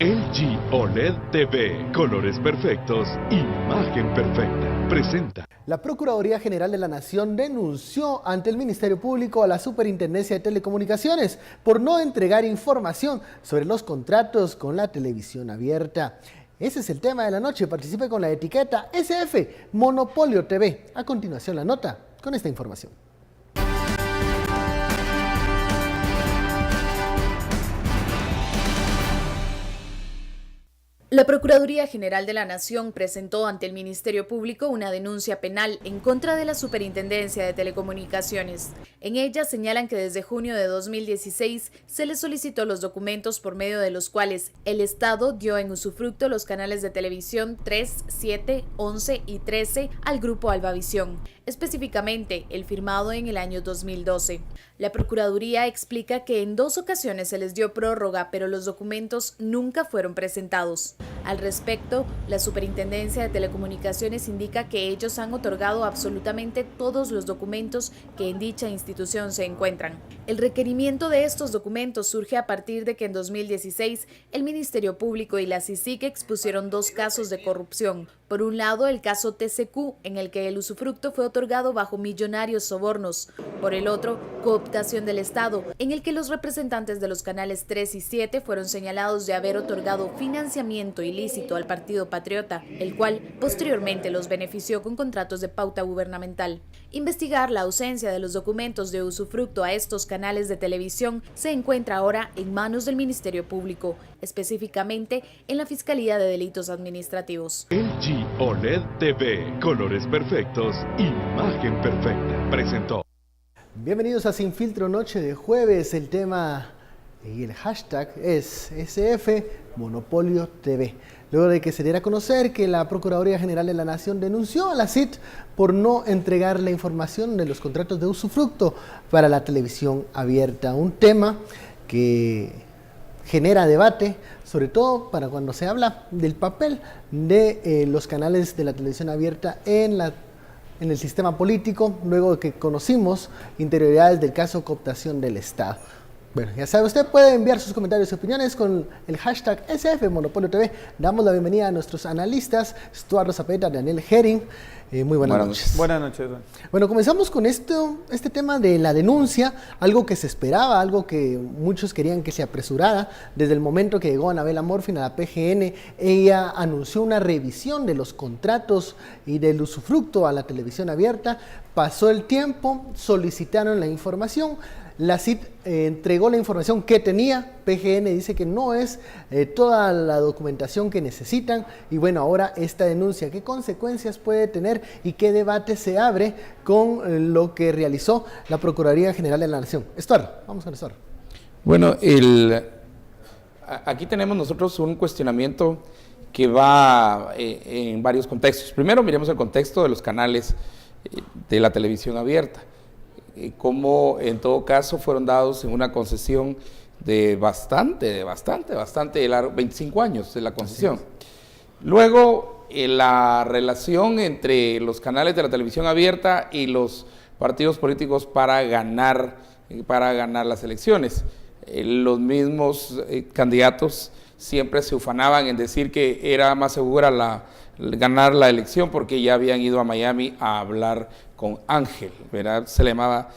LG OLED TV, colores perfectos, imagen perfecta, presenta. La Procuraduría General de la Nación denunció ante el Ministerio Público a la Superintendencia de Telecomunicaciones por no entregar información sobre los contratos con la televisión abierta. Ese es el tema de la noche. Participe con la etiqueta SF Monopolio TV. A continuación la nota con esta información. La Procuraduría General de la Nación presentó ante el Ministerio Público una denuncia penal en contra de la Superintendencia de Telecomunicaciones. En ella señalan que desde junio de 2016 se les solicitó los documentos por medio de los cuales el Estado dio en usufructo los canales de televisión 3, 7, 11 y 13 al Grupo Albavisión, específicamente el firmado en el año 2012. La Procuraduría explica que en 2 ocasiones se les dio prórroga, pero los documentos nunca fueron presentados. Al respecto, la Superintendencia de Telecomunicaciones indica que ellos han otorgado absolutamente todos los documentos que en dicha institución se encuentran. El requerimiento de estos documentos surge a partir de que en 2016 el Ministerio Público y la CICIG expusieron 2 casos de corrupción. Por un lado, el caso TCQ, en el que el usufructo fue otorgado bajo millonarios sobornos. Por el otro, cooptación del Estado, en el que los representantes de los canales 3 y 7 fueron señalados de haber otorgado financiamiento ilícito al Partido Patriota, el cual posteriormente los benefició con contratos de pauta gubernamental. Investigar la ausencia de los documentos de usufructo a estos canales de televisión se encuentra ahora en manos del Ministerio Público, específicamente en la Fiscalía de Delitos Administrativos. LG OLED TV, colores perfectos, imagen perfecta, presentó. Bienvenidos a Sin Filtro Noche de Jueves. El tema y el hashtag es SF Monopolio TV. Luego de que se diera a conocer que la Procuraduría General de la Nación denunció a la CIT por no entregar la información de los contratos de usufructo para la televisión abierta. Un tema que genera debate, sobre todo para cuando se habla del papel de los canales de la televisión abierta en el sistema político, luego de que conocimos interioridades del caso cooptación del Estado. Bueno, ya sabe, usted puede enviar sus comentarios y opiniones con el hashtag SF Monopolio TV. Damos la bienvenida a nuestros analistas, Estuardo Zapeta, Daniel Herring. Muy buenas noches. Buenas noches. Bueno, comenzamos con este tema de la denuncia, algo que se esperaba, algo que muchos querían que se apresurara. Desde el momento que llegó Anabel Amorfin a la PGN, ella anunció una revisión de los contratos y del usufructo a la televisión abierta. Pasó el tiempo, solicitaron la información. La CIT entregó la información que tenía, PGN dice que no es toda la documentación que necesitan y bueno, ahora esta denuncia, ¿qué consecuencias puede tener y qué debate se abre con lo que realizó la Procuraduría General de la Nación? Estuardo, vamos con Estuardo. Bueno, aquí tenemos nosotros un cuestionamiento que va en varios contextos. Primero miremos el contexto de los canales de la televisión abierta. Como en todo caso fueron dados en una concesión de bastante largo, 25 años de la concesión. Luego, la relación entre los canales de la televisión abierta y los partidos políticos para ganar las elecciones. Los mismos candidatos siempre se ufanaban en decir que era más segura ganar la elección porque ya habían ido a Miami a hablar con Ángel, ¿verdad? Se le llamaba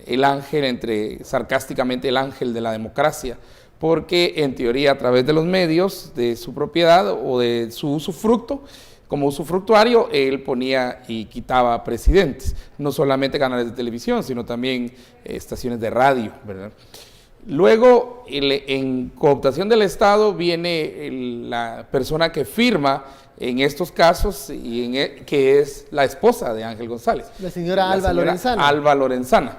el ángel, sarcásticamente el ángel de la democracia, porque en teoría a través de los medios de su propiedad o de su usufructo, como usufructuario, él ponía y quitaba presidentes, no solamente canales de televisión, sino también estaciones de radio, ¿verdad? Luego, en cooptación del Estado viene la persona que firma en estos casos, que es la esposa de Ángel González. La señora Alba Lorenzana. Alba Lorenzana,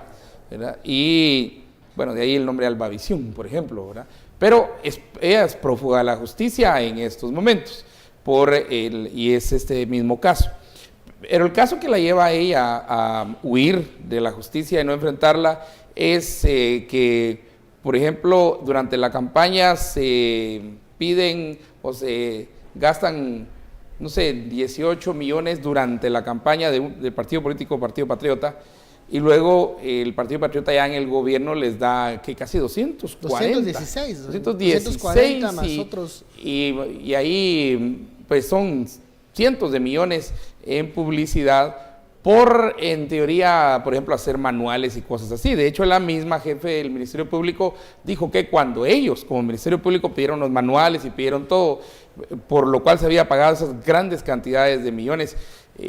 ¿verdad? Y, bueno, de ahí el nombre Albavisión, por ejemplo, ¿verdad? Pero ella es prófuga de la justicia en estos momentos, y es este mismo caso. Pero el caso que la lleva a ella a huir de la justicia y no enfrentarla es que, por ejemplo, durante la campaña se piden o se gastan, no sé, 18 millones durante la campaña del partido político Partido Patriota y luego el Partido Patriota ya en el gobierno les da que casi 240 más otros. Y ahí pues son cientos de millones en publicidad por, en teoría, por ejemplo, hacer manuales y cosas así. De hecho, la misma jefe del Ministerio Público dijo que cuando ellos, como Ministerio Público, pidieron los manuales y pidieron todo, por lo cual se había pagado esas grandes cantidades de millones,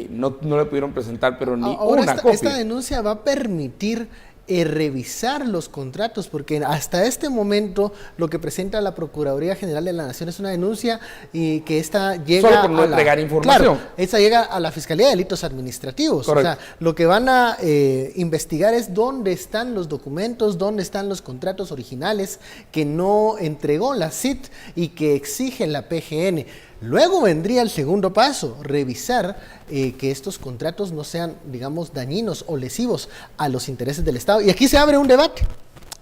no le pudieron presentar, pero ni ahora una copia. Esta denuncia va a permitir revisar los contratos, porque hasta este momento lo que presenta la Procuraduría General de la Nación es una denuncia y que esta llega solo por no entregar información. Claro, esta llega a la Fiscalía de Delitos Administrativos. Correcto. O sea, lo que van a investigar es dónde están los documentos, dónde están los contratos originales que no entregó la CIT y que exige la PGN. Luego vendría el segundo paso, revisar que estos contratos no sean, digamos, dañinos o lesivos a los intereses del Estado. Y aquí se abre un debate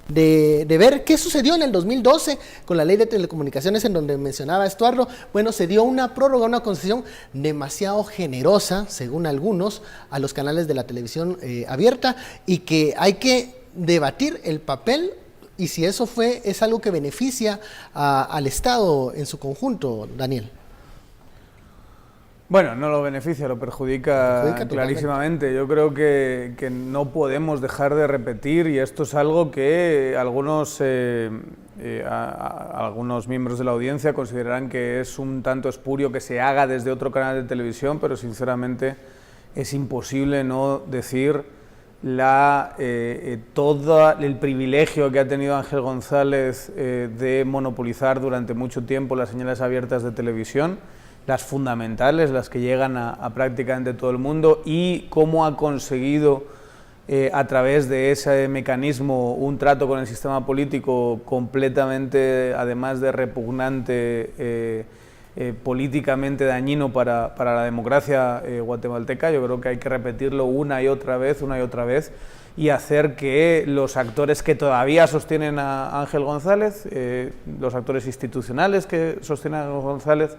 de ver qué sucedió en el 2012 con la ley de telecomunicaciones, en donde mencionaba Estuardo. Bueno, se dio una prórroga, una concesión demasiado generosa, según algunos, a los canales de la televisión abierta, y que hay que debatir el papel y si eso es algo que beneficia al Estado en su conjunto, Daniel. Bueno, no lo beneficia, lo perjudica clarísimamente. Yo creo que no podemos dejar de repetir, y esto es algo que algunos miembros de la audiencia considerarán que es un tanto espurio que se haga desde otro canal de televisión, pero sinceramente es imposible no decir todo el privilegio que ha tenido Ángel González de monopolizar durante mucho tiempo las señales abiertas de televisión, las fundamentales, las que llegan a prácticamente todo el mundo, y cómo ha conseguido a través de ese mecanismo un trato con el sistema político completamente, además de repugnante, políticamente dañino para la democracia guatemalteca. Yo creo que hay que repetirlo una y otra vez, y hacer que los actores que todavía sostienen a Ángel González, los actores institucionales que sostienen a Ángel González,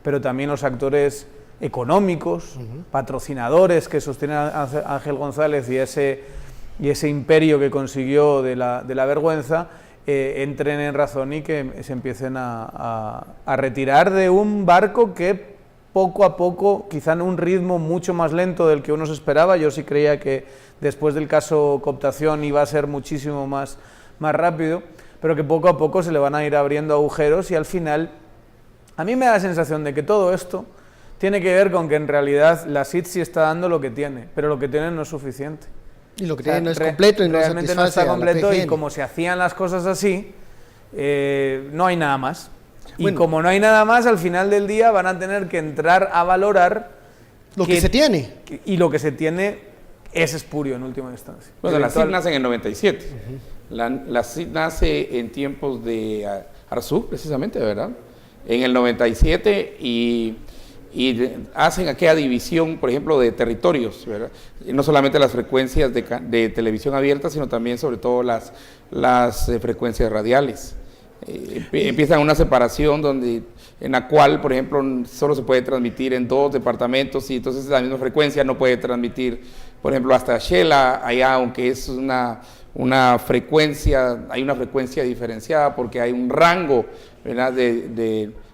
pero también los actores económicos, patrocinadores que sostienen a Ángel González y ese imperio que consiguió de la vergüenza, entren en razón y que se empiecen a retirar de un barco que poco a poco, quizá en un ritmo mucho más lento del que uno se esperaba. Yo sí creía que después del caso cooptación iba a ser muchísimo más rápido, pero que poco a poco se le van a ir abriendo agujeros, y al final a mí me da la sensación de que todo esto tiene que ver con que en realidad la SIT sí está dando lo que tiene, pero lo que tiene no es suficiente. Y lo que tiene no es completo y no realmente no está completo, y como se hacían las cosas así, no hay nada más. Y como no hay nada más, al final del día van a tener que entrar a valorar lo que se tiene. Y lo que se tiene es espurio en última instancia. Bueno, la CIT nace en el 97. La CIT nace en tiempos de Arzú, precisamente, ¿verdad? En el 97, y hacen aquella división, por ejemplo, de territorios, ¿verdad? Y no solamente las frecuencias de televisión abierta, sino también, sobre todo, las frecuencias radiales. Empiezan una separación en la cual, por ejemplo, solo se puede transmitir en 2 departamentos, y entonces la misma frecuencia no puede transmitir, por ejemplo, hasta Shela, allá, aunque es una frecuencia, hay una frecuencia diferenciada porque hay un rango, ¿verdad?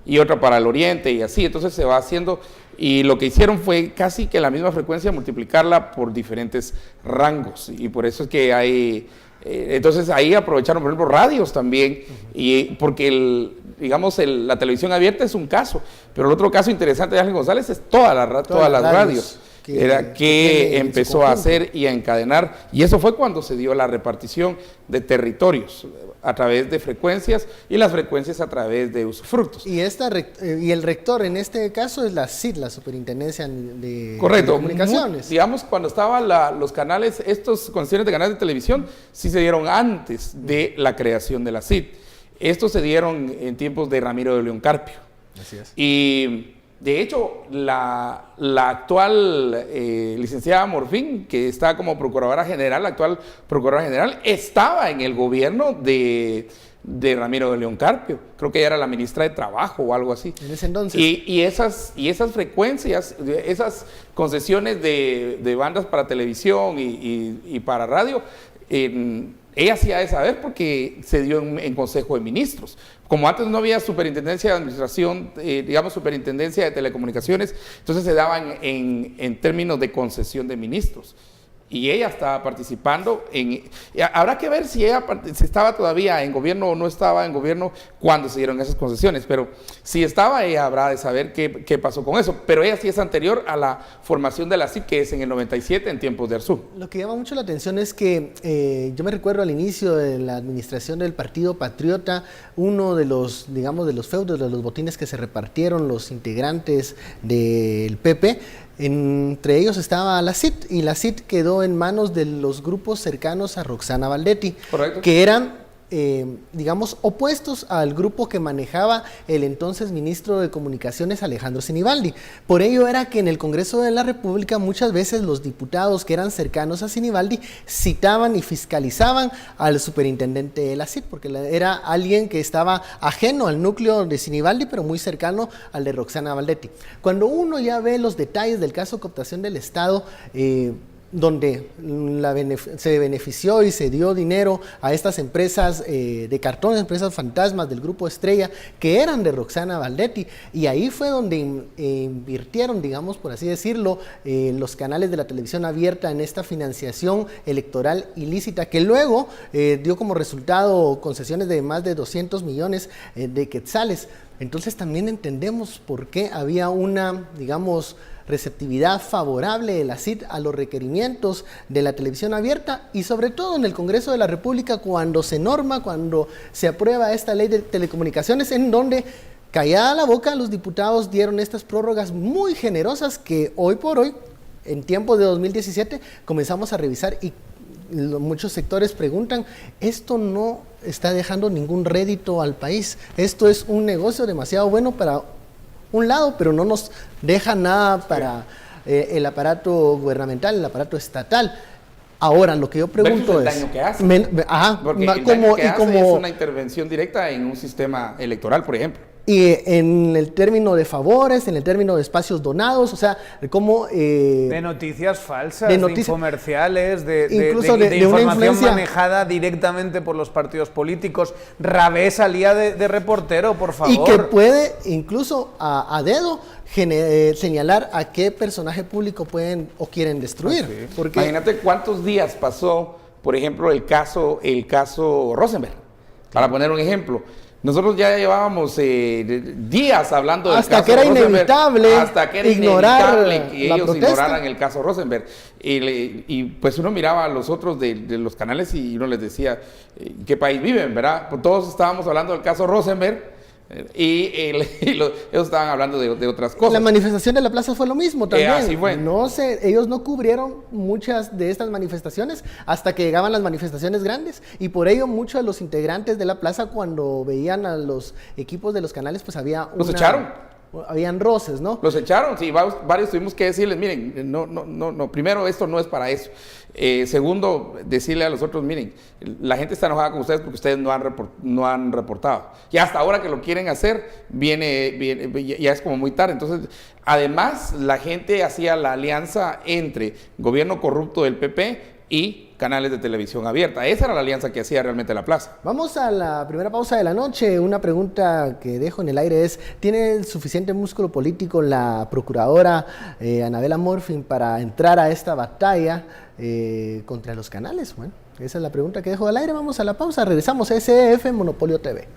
Y otra para el oriente, y así. Entonces se va haciendo, y lo que hicieron fue casi que la misma frecuencia multiplicarla por diferentes rangos, y por eso es que hay, entonces ahí aprovecharon, por ejemplo, radios también, y porque la televisión abierta es un caso, pero el otro caso interesante de Ángel González es todas las radios que empezó a hacer y a encadenar, y eso fue cuando se dio la repartición de territorios a través de frecuencias, y las frecuencias a través de usufructos. Y el rector en este caso es la CIT, la Superintendencia de Comunicaciones. Digamos, cuando estaban los canales, estos concesiones de canales de televisión, sí se dieron antes de la creación de la CIT. Estos se dieron en tiempos de Ramiro de León Carpio. Así es. Y de hecho, la actual licenciada Morfín, que está como procuradora general, la actual procuradora general, estaba en el gobierno de de Ramiro de León Carpio. Creo que ella era la ministra de Trabajo o algo así. En ese entonces. Y esas frecuencias, esas concesiones de bandas para televisión y para radio, ella sí ha de saber porque se dio en Consejo de Ministros. Como antes no había superintendencia de administración, digamos superintendencia de telecomunicaciones, entonces se daban en términos de concesión de ministros. Y ella estaba participando habrá que ver si ella estaba todavía en gobierno o no estaba en gobierno cuando se dieron esas concesiones, pero si estaba, ella habrá de saber qué pasó con eso. Pero ella sí es anterior a la formación de la CIT, que es en el 97, en tiempos de Arzú. Lo que llama mucho la atención es que yo me recuerdo al inicio de la administración del Partido Patriota, uno de los, digamos, de los feudos, de los botines que se repartieron los integrantes del PP, entre ellos estaba la CIT, y la CIT quedó en manos de los grupos cercanos a Roxana Valdetti. Correcto. Que eran, digamos, opuestos al grupo que manejaba el entonces ministro de Comunicaciones, Alejandro Sinibaldi. Por ello era que en el Congreso de la República muchas veces los diputados que eran cercanos a Sinibaldi citaban y fiscalizaban al superintendente de la CIT, porque era alguien que estaba ajeno al núcleo de Sinibaldi, pero muy cercano al de Roxana Valdetti. Cuando uno ya ve los detalles del caso cooptación del Estado, donde se benefició y se dio dinero a estas empresas de cartón, empresas fantasmas del Grupo Estrella, que eran de Roxana Valdetti, y ahí fue donde invirtieron, digamos, por así decirlo, los canales de la televisión abierta en esta financiación electoral ilícita, que luego dio como resultado concesiones de más de 200 millones de quetzales. Entonces también entendemos por qué había una, digamos, receptividad favorable de la CIT a los requerimientos de la televisión abierta, y sobre todo en el Congreso de la República cuando se norma, cuando se aprueba esta ley de telecomunicaciones, en donde, callada la boca, los diputados dieron estas prórrogas muy generosas que hoy por hoy, en tiempos de 2017, comenzamos a revisar, y muchos sectores preguntan, esto no está dejando ningún rédito al país, esto es un negocio demasiado bueno para un lado, pero no nos deja nada para el aparato gubernamental, el aparato estatal. Ahora, lo que yo pregunto es... el daño que hace. Porque el daño que hace es una intervención directa en un sistema electoral, por ejemplo. Y en el término de favores, en el término de espacios donados, o sea, como... de noticias falsas, de infomerciales, de información manejada directamente por los partidos políticos. Rabé salía de reportero, por favor. Y que puede, incluso a dedo, señalar a qué personaje público pueden o quieren destruir. Sí. Porque imagínate cuántos días pasó, por ejemplo, el caso Rosenberg, para poner un ejemplo. Nosotros ya llevábamos días hablando del caso Rosenberg, hasta que era inevitable que ellos ignoraran el caso Rosenberg. Y pues uno miraba a los otros de los canales y uno les decía, ¿en qué país viven, verdad? Pues todos estábamos hablando del caso Rosenberg, ellos estaban hablando de otras cosas. La manifestación de la plaza fue lo mismo también. Así fue. Ellos no cubrieron muchas de estas manifestaciones hasta que llegaban las manifestaciones grandes, y por ello muchos de los integrantes de la plaza, cuando veían a los equipos de los canales, pues los echaron. Habían roces, ¿no? Los echaron, sí, varios tuvimos que decirles, miren, no, primero, esto no es para eso. Segundo, decirle a los otros, miren, la gente está enojada con ustedes porque ustedes no han reportado. Y hasta ahora que lo quieren hacer, ya es como muy tarde. Entonces, además, la gente hacía la alianza entre gobierno corrupto del PP y canales de televisión abierta. Esa era la alianza que hacía realmente la plaza. Vamos a la primera pausa de la noche. Una pregunta que dejo en el aire es, ¿tiene el suficiente músculo político la procuradora Anabela Morfin para entrar a esta batalla contra los canales? Bueno, esa es la pregunta que dejo al aire. Vamos a la pausa. Regresamos a SF Monopolio TV.